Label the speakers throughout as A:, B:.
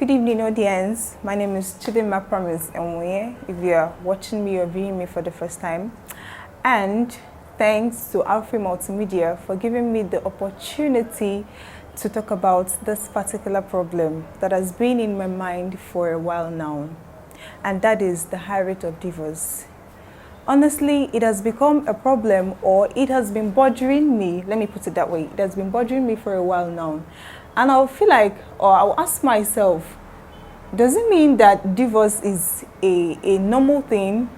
A: Good evening, audience. My name is Chidima Promise Enwe. If you are watching me or viewing me for the first time, and thanks to Alfrey Multimedia for giving me the opportunity to talk about this particular problem that has been in my mind for a while now, and that is the high rate of divorce. Honestly, it has become a problem, or it has been bothering me. Let me put it that way. It has been bothering me for a while now. And I'll feel like, or I'll ask myself, does it mean that divorce is a normal thing,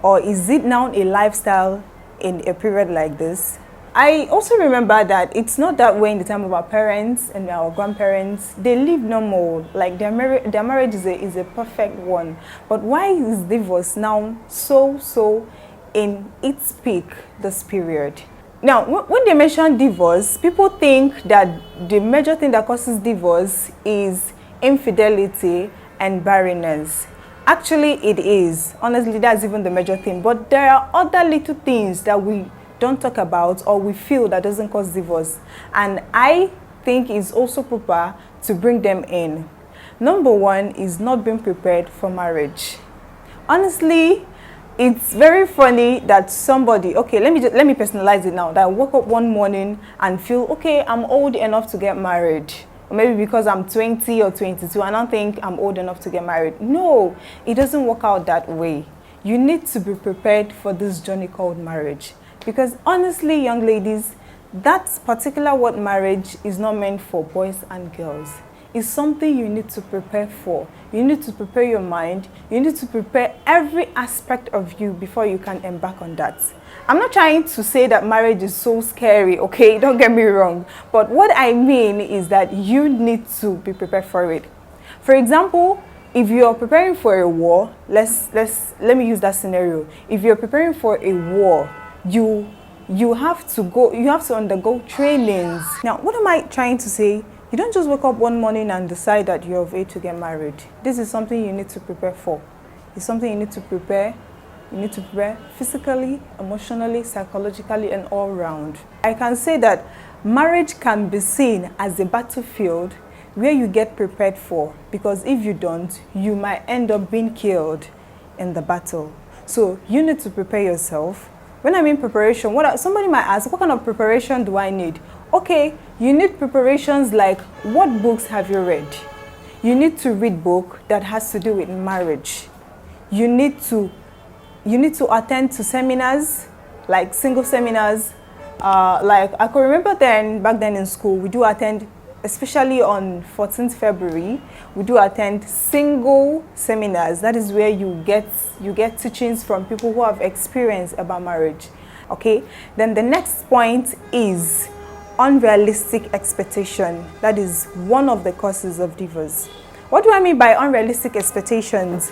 A: or is it now a lifestyle in a period like this? I also remember that it's not that way in the time of our parents and our grandparents. They live normal, like their marriage is a perfect one. But why is divorce now so in its peak this period? Now, when they mention divorce, people think that the major thing that causes divorce is infidelity and barrenness. Actually, it is. Honestly, that's even the major thing. But there are other little things that we don't talk about, or we feel that doesn't cause divorce. And I think it's also proper to bring them in. Number one is not being prepared for marriage. Honestly, it's very funny that somebody, okay, let me personalize it now, that I woke up one morning and feel, okay, I'm old enough to get married. Or maybe because I'm 20 or 22, I don't think I'm old enough to get married. No, it doesn't work out that way. You need to be prepared for this journey called marriage. Because honestly, young ladies, that particular word marriage is not meant for boys and girls. It's something you need to prepare for. You need to prepare your mind. You need to prepare every aspect of you before you can embark on that. I'm not trying to say that marriage is so scary, okay? Don't get me wrong. But what I mean is that you need to be prepared for it. For example, if you're preparing for a war, let me use that scenario. If you're preparing for a war, you have to undergo trainings. Now, what am I trying to say? You don't just wake up one morning and decide that you're of age to get married. This is something you need to prepare for. It's something you need to prepare. You need to prepare physically, emotionally, psychologically, and all round. I can say that marriage can be seen as a battlefield where you get prepared for, because if you don't, you might end up being killed in the battle. So you need to prepare yourself. When I mean preparation, somebody might ask, what kind of preparation do I need? Okay, you need preparations like, what books have you read? You need to read book that has to do with marriage. You need to attend to seminars, like single seminars. Like I could remember back then in school, we do attend, especially on 14th February, we do attend single seminars. That is where you get teachings from people who have experience about marriage. Okay, then the next point is unrealistic expectation. That is one of the causes of divorce. What do I mean by unrealistic expectations?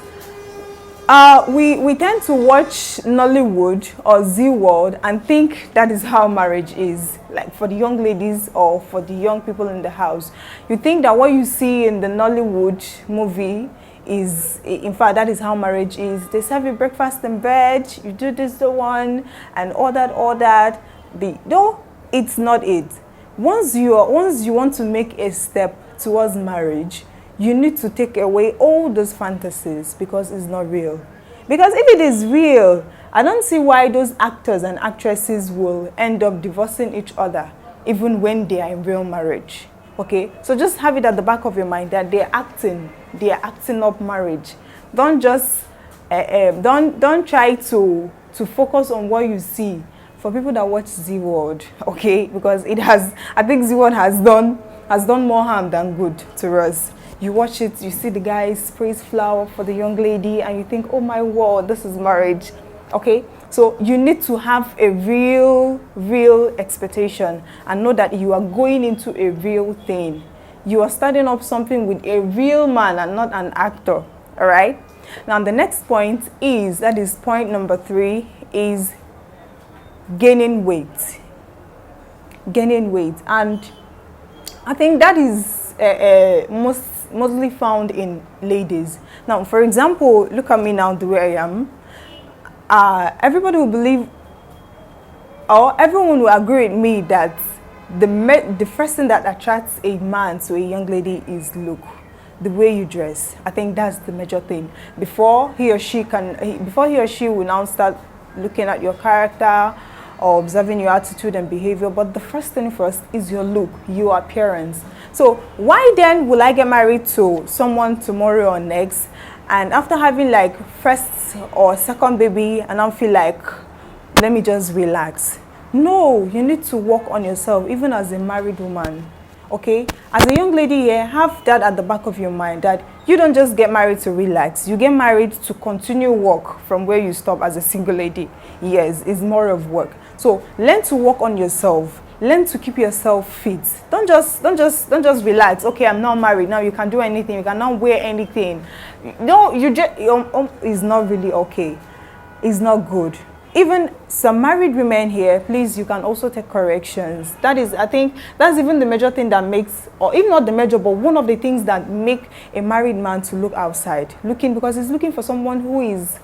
A: We tend to watch Nollywood or Z World and think that is how marriage is. Like for the young ladies or for the young people in the house, you think that what you see in the Nollywood movie is, in fact, that is how marriage is. They serve you breakfast in bed, you do this, the one, and all that. No, it's not it. Once you want to make a step towards marriage, you need to take away all those fantasies, because it's not real. Because if it is real, I don't see why those actors and actresses will end up divorcing each other even when they are in real marriage. Okay, so just have it at the back of your mind that they are acting up marriage. Don't just don't try to focus on what you see. For people that watch Z World, okay, because I think Z World has done more harm than good to us. You watch it, you see the guys praise flower for the young lady, and you think, oh my word, this is marriage. Okay, so you need to have a real expectation and know that you are going into a real thing. You are starting up something with a real man and not an actor. All right. Now the next point is, that is point number 3, is gaining weight. And I think that is mostly found in ladies. Now, for example, look at me now, the way I am. Everybody will believe, or everyone will agree with me that the first thing that attracts a man to a young lady is look. the way you dress. I think that's the major thing. Before he or she will now start looking at your character or observing your attitude and behavior. But the first thing first is your look, your appearance. So why then will I get married to someone tomorrow or next, and after having like first or second baby, and I feel like, let me just relax? No, you need to work on yourself, even as a married woman. Okay, as a young lady here, have that at the back of your mind, that you don't just get married to relax. You get married to continue work from where you stop as a single lady. Yes, it's more of work. So learn to work on yourself. Learn to keep yourself fit. Don't just relax. Okay, I'm not married now. You can do anything. You cannot wear anything. No, you just it's not really okay. It's not good. Even some married women here, please, you can also take corrections. That is, I think, that's even the major thing that makes, or if not the major, but one of the things that make a married man to look outside, because he's looking for someone who is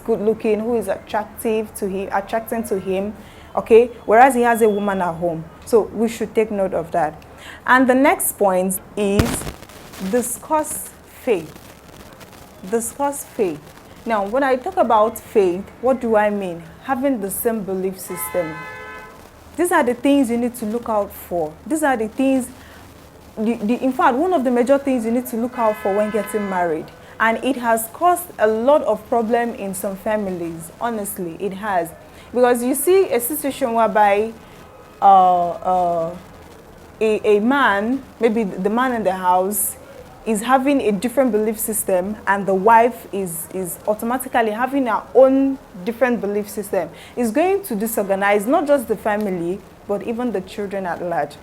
A: good looking, who is attracting to him, okay, whereas he has a woman at home. So we should take note of that. And the next point is discuss faith. Discuss faith. Now, when I talk about faith, what do I mean? Having the same belief system. These are the things you need to look out for. These are the things, in fact, one of the major things you need to look out for when getting married. And it has caused a lot of problem in some families. Honestly, it has. Because you see a situation whereby a man, maybe the man in the house, is having a different belief system, and the wife is automatically having her own different belief system. It's going to disorganize not just the family, but even the children at large.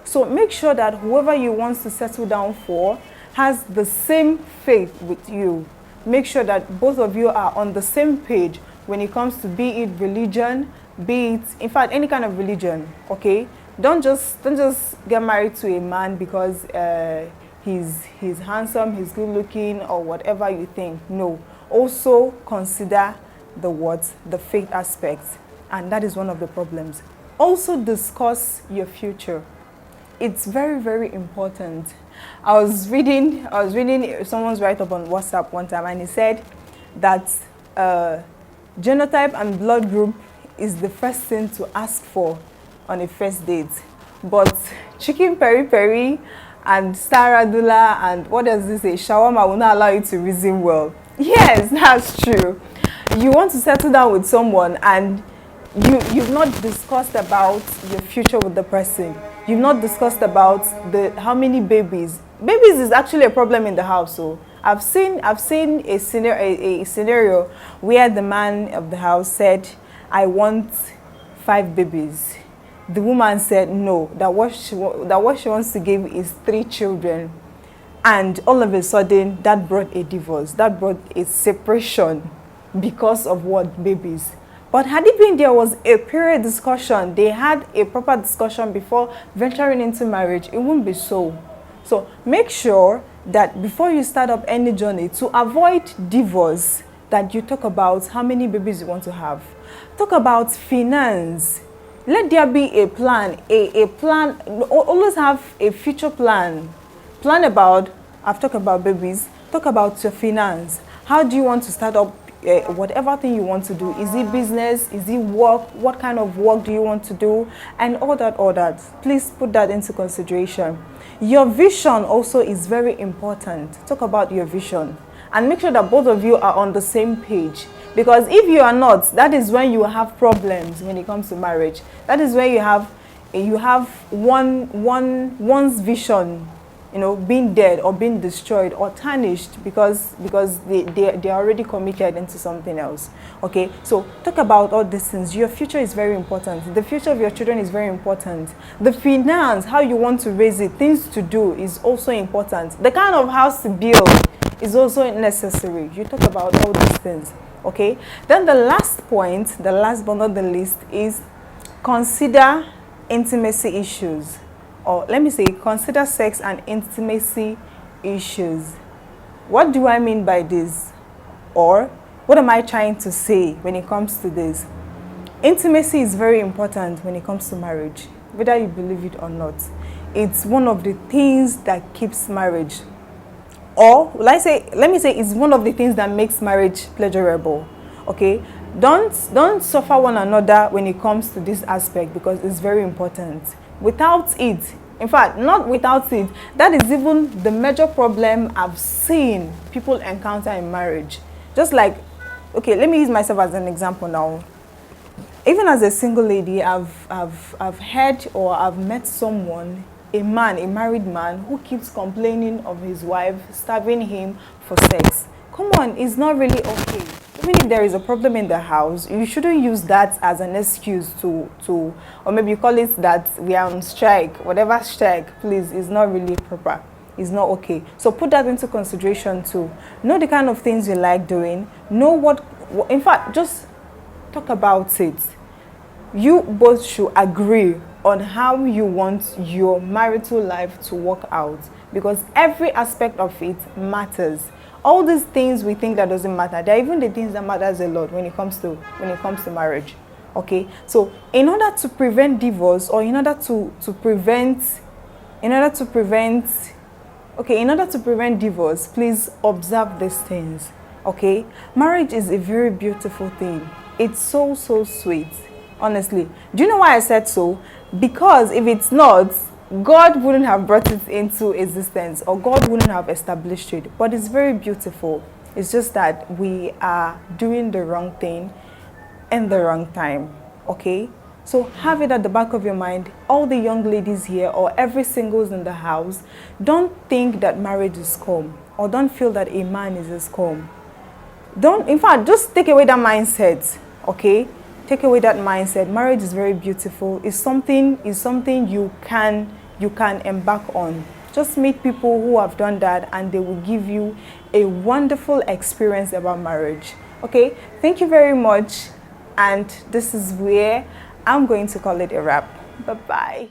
A: So make sure that whoever you want to settle down for has the same faith with you. Make sure that both of you are on the same page when it comes to, be it religion, be it, in fact, any kind of religion, okay? Don't just get married to a man because he's handsome, he's good looking, or whatever you think. No. Also consider the faith aspect, and that is one of the problems. Also discuss your future. It's very, very important. I was reading someone's write-up on WhatsApp one time, and he said that genotype and blood group is the first thing to ask for on a first date. But chicken peri-peri and star radula and what does this say, shawarma, will not allow you to reason well. Yes, that's true. You want to settle down with someone and you've not discussed about your future with the person. You've not discussed about how many babies. Babies is actually a problem in the house. So I've seen a scenario where the man of the house said, I want 5 babies. The woman said no, that what she wants to give is 3 children. And all of a sudden, that brought a divorce. That brought a separation because of what? Babies. But had it been there was a period discussion, they had a proper discussion before venturing into marriage, it wouldn't be so. So make sure that before you start up any journey, to avoid divorce, that you talk about how many babies you want to have. Talk about finance. Let there be a plan, a plan. Always have a future plan. Plan about, I've talked about babies, talk about your finance. How do you want to start up whatever thing you want to do? Is it business? Is it work? What kind of work do you want to do? And all that. Please put that into consideration. Your vision also is very important. Talk about your vision. And make sure that both of you are on the same page. Because if you are not, that is when you have problems when it comes to marriage. That is when you have one's vision, being dead or being destroyed or tarnished because they are already committed into something else. Okay, so talk about all these things. Your future is very important. The future of your children is very important. The finance, how you want to raise it, things to do is also important. The kind of house to build is also necessary. You talk about all these things. Okay, then the last point, the last but not the least, is consider intimacy issues. Or let me say, consider sex and intimacy issues. What do I mean by this? Or what am I trying to say when it comes to this? Intimacy is very important when it comes to marriage, whether you believe it or not. It's one of the things that keeps marriage. or let me say it's one of the things that makes marriage pleasurable. Okay, don't suffer one another when it comes to this aspect, because it's very important. Without it, in fact, not without it, that is even the major problem I've seen people encounter in marriage. Just like, okay, let me use myself as an example now. Even as a single lady, I've heard or I've met someone, a married man, who keeps complaining of his wife starving him for sex. Come on, it's not really okay. Even if there is a problem in the house, you shouldn't use that as an excuse to or maybe you call it that we are on strike. Whatever strike, please, is not really proper. It's not okay. So put that into consideration too. Know the kind of things you like doing. Know what in fact, just talk about it. You both should agree on how you want your marital life to work out, because every aspect of it matters. All these things we think that doesn't matter, they're even the things that matters a lot when it comes to marriage. Okay, so in order to prevent divorce, or in order to prevent divorce, please observe these things. Okay, marriage is a very beautiful thing. It's so sweet, honestly. Do you know why I said so? Because if it's not, God wouldn't have brought it into existence, or God wouldn't have established it. But it's very beautiful. It's just that we are doing the wrong thing in the wrong time. Okay, so have it at the back of your mind. All the young ladies here, or every singles in the house, don't think that marriage is calm, or don't feel that a man is calm. In fact, just take away that mindset. Okay, take away that mindset. Marriage is very beautiful. It's something you can embark on. Just meet people who have done that, and they will give you a wonderful experience about marriage. Okay, thank you very much, and this is where I'm going to call it a wrap. Bye bye.